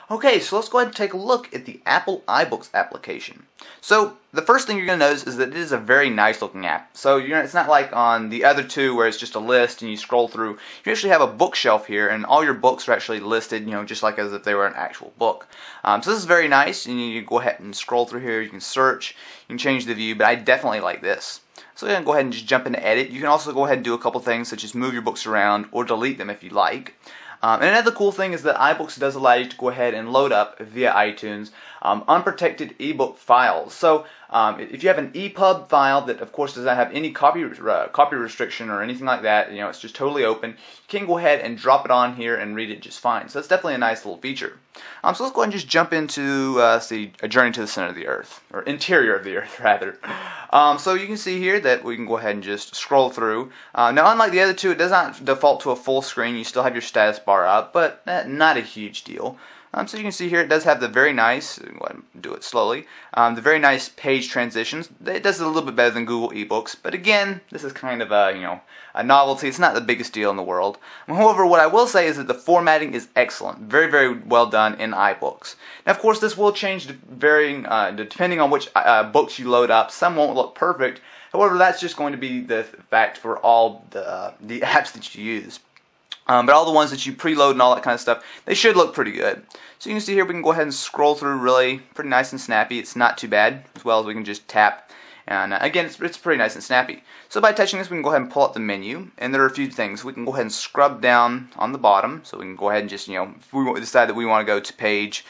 Okay, so let's go ahead and take a look at the Apple iBooks application. So the first thing you're going to notice is that it is a very nice looking app. So it's not like on the other two where it's just a list and you scroll through. You actually have a bookshelf here, and all your books are actually listed, just like as if they were an actual book. So this is very nice, and you go ahead and scroll through here. You can search, you can change the view, but I definitely like this. So we're going to go ahead and just jump into edit. You can also go ahead and do a couple things such as move your books around or delete them if you like. And another cool thing is that iBooks does allow you to go ahead and load up via iTunes unprotected ebook files. So if you have an EPUB file that of course does not have any copy restriction or anything like that, it's just totally open, you can go ahead and drop it on here and read it just fine. So that's definitely a nice little feature. So let's go ahead and just jump into A Journey to the Center of the Earth, or Interior of the Earth rather. So you can see here that we can go ahead and just scroll through. Now unlike the other two, it does not default to a full screen. You still have your status bar up, but not a huge deal. So you can see here it does have the very nice, go ahead and do it slowly, the very nice page transitions. It does it a little bit better than Google eBooks, but again, this is kind of a novelty. It's not the biggest deal in the world. However, what I will say is that the formatting is excellent, very, very well done in iBooks. Now, of course, this will change depending on which books you load up. Some won't look perfect. However, that's just going to be the fact for all the apps that you use. But all the ones that you preload and all that kind of stuff, they should look pretty good. So you can see here we can go ahead and scroll through really pretty nice and snappy. It's not too bad, as well as we can just tap. And again, it's pretty nice and snappy. So by touching this, we can go ahead and pull up the menu. And there are a few things. We can go ahead and scrub down on the bottom. So we can go ahead and just, if we decide that we want to go to page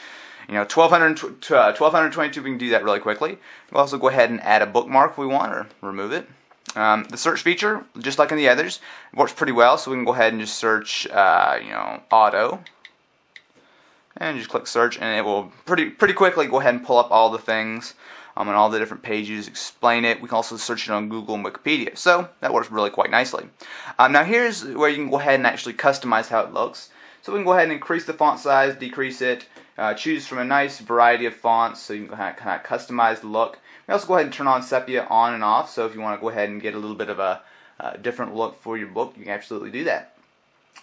1222, we can do that really quickly. We'll also go ahead and add a bookmark if we want, or remove it. The search feature, just like in the others, works pretty well. So we can go ahead and just search, auto, and just click search, and it will pretty quickly go ahead and pull up all the things on all the different pages, explain it. We can also search it on Google and Wikipedia. So that works really quite nicely. Now here's where you can go ahead and actually customize how it looks. So we can go ahead and increase the font size, decrease it, choose from a nice variety of fonts, so you can kind of customize the look. We also go ahead and turn on sepia on and off, so if you want to go ahead and get a little bit of a different look for your book, you can absolutely do that.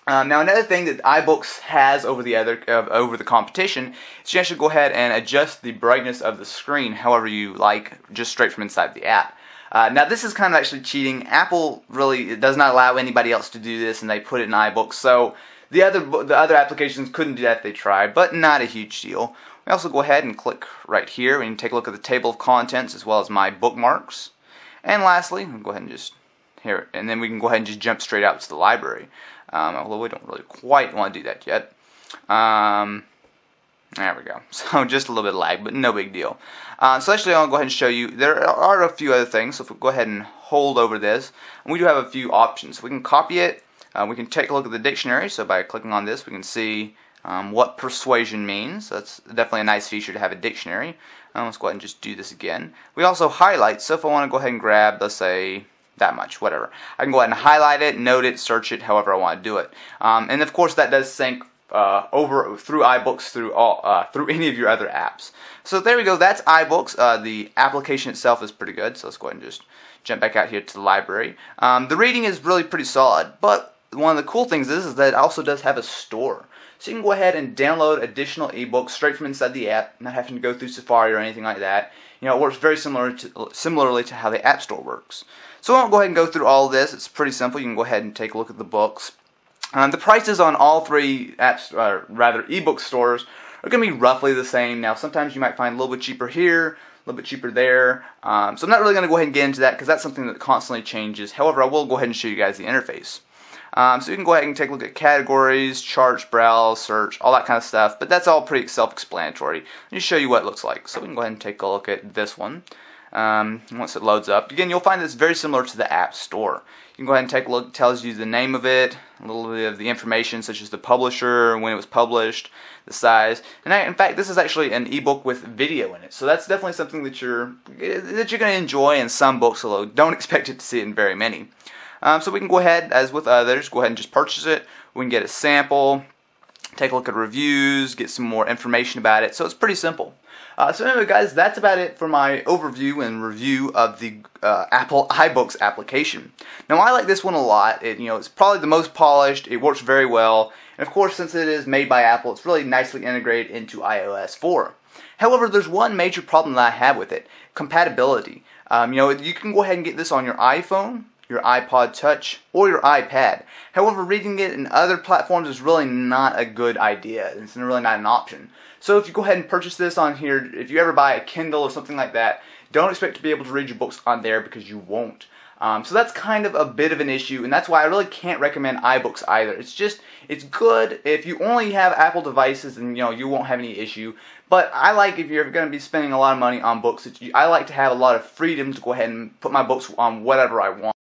Now another thing that iBooks has over the competition is you actually go ahead and adjust the brightness of the screen however you like, just straight from inside the app. Now this is kind of actually cheating. Apple really does not allow anybody else to do this, and they put it in iBooks, so the other applications couldn't do that if they tried, but not a huge deal. We also go ahead and click right here and take a look at the table of contents as well as my bookmarks. And lastly, we'll go ahead and just here, and then we can go ahead and just jump straight out to the library. Although we don't really quite want to do that yet. There we go. So just a little bit of lag, but no big deal. So actually I'll go ahead and show you. There are a few other things. So if we go ahead and hold over this, and we do have a few options. We can copy it. We can take a look at the dictionary. So by clicking on this, we can see what persuasion means. That's definitely a nice feature to have a dictionary. Let's go ahead and just do this again. We also highlight, so if I want to go ahead and grab, let's say, that much, whatever. I can go ahead and highlight it, note it, search it, however I want to do it. And of course that does sync over through iBooks through any of your other apps. So there we go, that's iBooks. The application itself is pretty good, so let's go ahead and just jump back out here to the library. The reading is really pretty solid, but one of the cool things is that it also does have a store. So you can go ahead and download additional ebooks straight from inside the app, not having to go through Safari or anything like that. It works very similarly to how the App Store works. So I won't go ahead and go through all of this. It's pretty simple. You can go ahead and take a look at the books. The prices on all three ebook stores are going to be roughly the same. Now, sometimes you might find a little bit cheaper here, a little bit cheaper there. So I'm not really going to go ahead and get into that because that's something that constantly changes. However, I will go ahead and show you guys the interface. So you can go ahead and take a look at categories, charts, browse, search, all that kind of stuff. But that's all pretty self-explanatory. Let me show you what it looks like. So we can go ahead and take a look at this one. Once it loads up, again, you'll find this very similar to the App Store. You can go ahead and take a look. It tells you the name of it, a little bit of the information such as the publisher, when it was published, the size. And in fact, this is actually an ebook with video in it. So that's definitely something that you're going to enjoy in some books, although don't expect it to see it in very many. So we can go ahead, as with others, go ahead and just purchase it. We can get a sample. take a look at reviews, get some more information about it. So it's pretty simple. So anyway, guys, that's about it for my overview and review of the Apple iBooks application. Now, I like this one a lot. It's probably the most polished. It works very well, and of course, since it is made by Apple, it's really nicely integrated into iOS 4. However, there's one major problem that I have with it: compatibility. You can go ahead and get this on your iPhone, your iPod Touch, or your iPad. However, reading it in other platforms is really not a good idea. It's really not an option. So if you go ahead and purchase this on here, if you ever buy a Kindle or something like that, don't expect to be able to read your books on there, because you won't. So that's kind of a bit of an issue, and that's why I really can't recommend iBooks either. It's good if you only have Apple devices, and you won't have any issue. But I like, if you're going to be spending a lot of money on books, I like to have a lot of freedom to go ahead and put my books on whatever I want.